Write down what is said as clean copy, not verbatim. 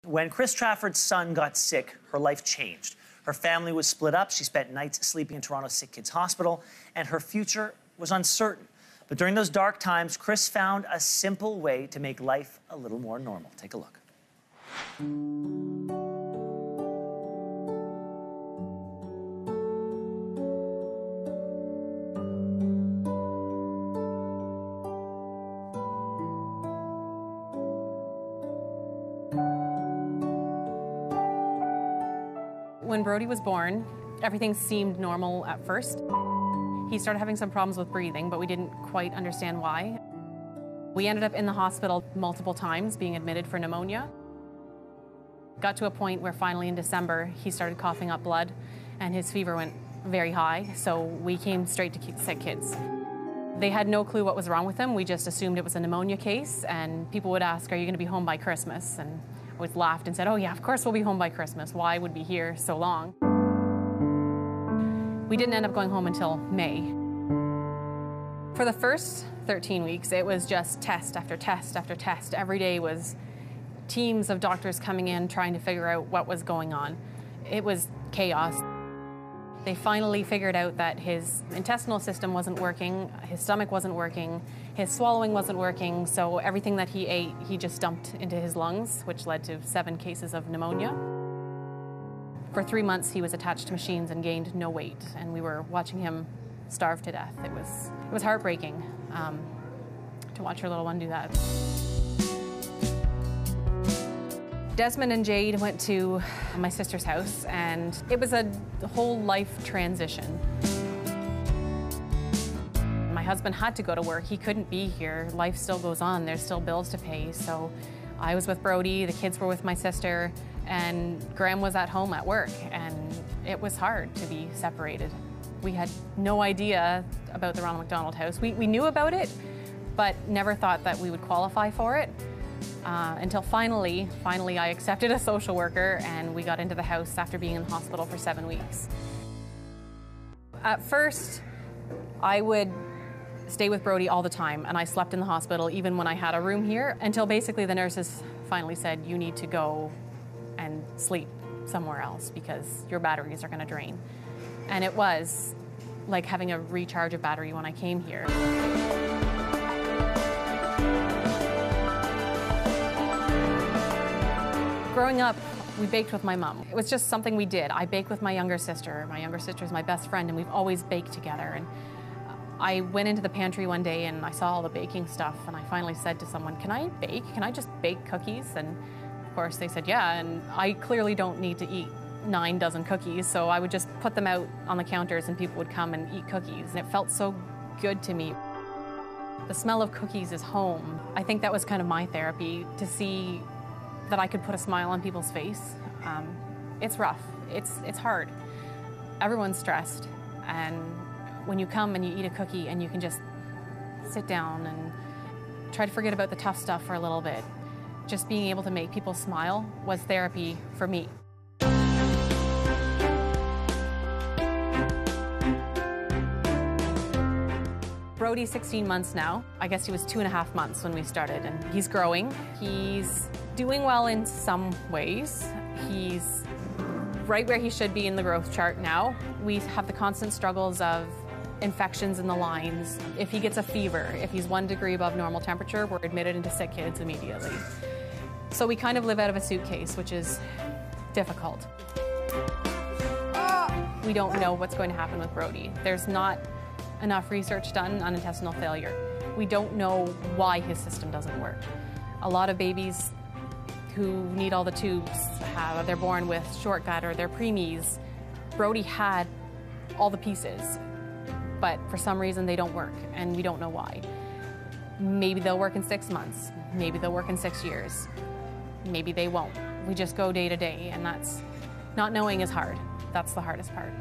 When Kris Trafford's son got sick, her life changed. Her family was split up. She spent nights sleeping in Toronto's Sick Kids Hospital, and her future was uncertain. But during those dark times, Kris found a simple way to make life a little more normal. Take a look. When Brody was born, everything seemed normal at first. He started having some problems with breathing, but we didn't quite understand why. We ended up in the hospital multiple times, being admitted for pneumonia. Got to a point where finally in December, he started coughing up blood and his fever went very high, so we came straight to Sick Kids. They had no clue what was wrong with him. We just assumed it was a pneumonia case, and people would ask, "Are you going to be home by Christmas?" And I always laughed and said, "Oh yeah, of course we'll be home by Christmas. Why would we be here so long?" We didn't end up going home until May. For the first 13 weeks, it was just test after test after test. Every day was teams of doctors coming in trying to figure out what was going on. It was chaos. They finally figured out that his intestinal system wasn't working, his stomach wasn't working, his swallowing wasn't working, so everything that he ate, he just dumped into his lungs, which led to 7 cases of pneumonia. For 3 months, he was attached to machines and gained no weight, and we were watching him starve to death. It was heartbreaking to watch your little one do that. Desmond and Jade went to my sister's house, and it was a whole life transition. My husband had to go to work. He couldn't be here. Life still goes on. There's still bills to pay. So I was with Brody, the kids were with my sister, and Graham was at home at work, and it was hard to be separated. We had no idea about the Ronald McDonald House. We knew about it, but never thought that we would qualify for it. Until finally I accepted a social worker and we got into the house after being in the hospital for 7 weeks. At first, I would stay with Brody all the time, and I slept in the hospital even when I had a room here, until basically the nurses finally said, "You need to go and sleep somewhere else because your batteries are going to drain." And it was like having a recharge of battery when I came here. Growing up, we baked with my mom. It was just something we did. I baked with my younger sister. My younger sister is my best friend, and we've always baked together. And I went into the pantry one day and I saw all the baking stuff, and I finally said to someone, "Can I bake? Can I just bake cookies?" And of course they said, "Yeah," and I clearly don't need to eat 9 dozen cookies, so I would just put them out on the counters and people would come and eat cookies, and it felt so good to me. The smell of cookies is home. I think that was kind of my therapy, to see that I could put a smile on people's face. It's rough, it's hard. Everyone's stressed, and when you come and you eat a cookie and you can just sit down and try to forget about the tough stuff for a little bit, just being able to make people smile was therapy for me. Brody's 16 months now. I guess he was 2.5 months when we started, and he's growing. He's doing well in some ways. He's right where he should be in the growth chart now. We have the constant struggles of infections in the lines. If he gets a fever, if he's 1 degree above normal temperature, we're admitted into Sick Kids immediately. So we kind of live out of a suitcase, which is difficult. We don't know what's going to happen with Brody. There's not enough research done on intestinal failure. We don't know why his system doesn't work. A lot of babies who need all the tubes, they're born with short gut or they're preemies. Brody had all the pieces, but for some reason they don't work, and we don't know why. Maybe they'll work in 6 months, maybe they'll work in 6 years, maybe they won't. We just go day to day, and that's, not knowing is hard. That's the hardest part.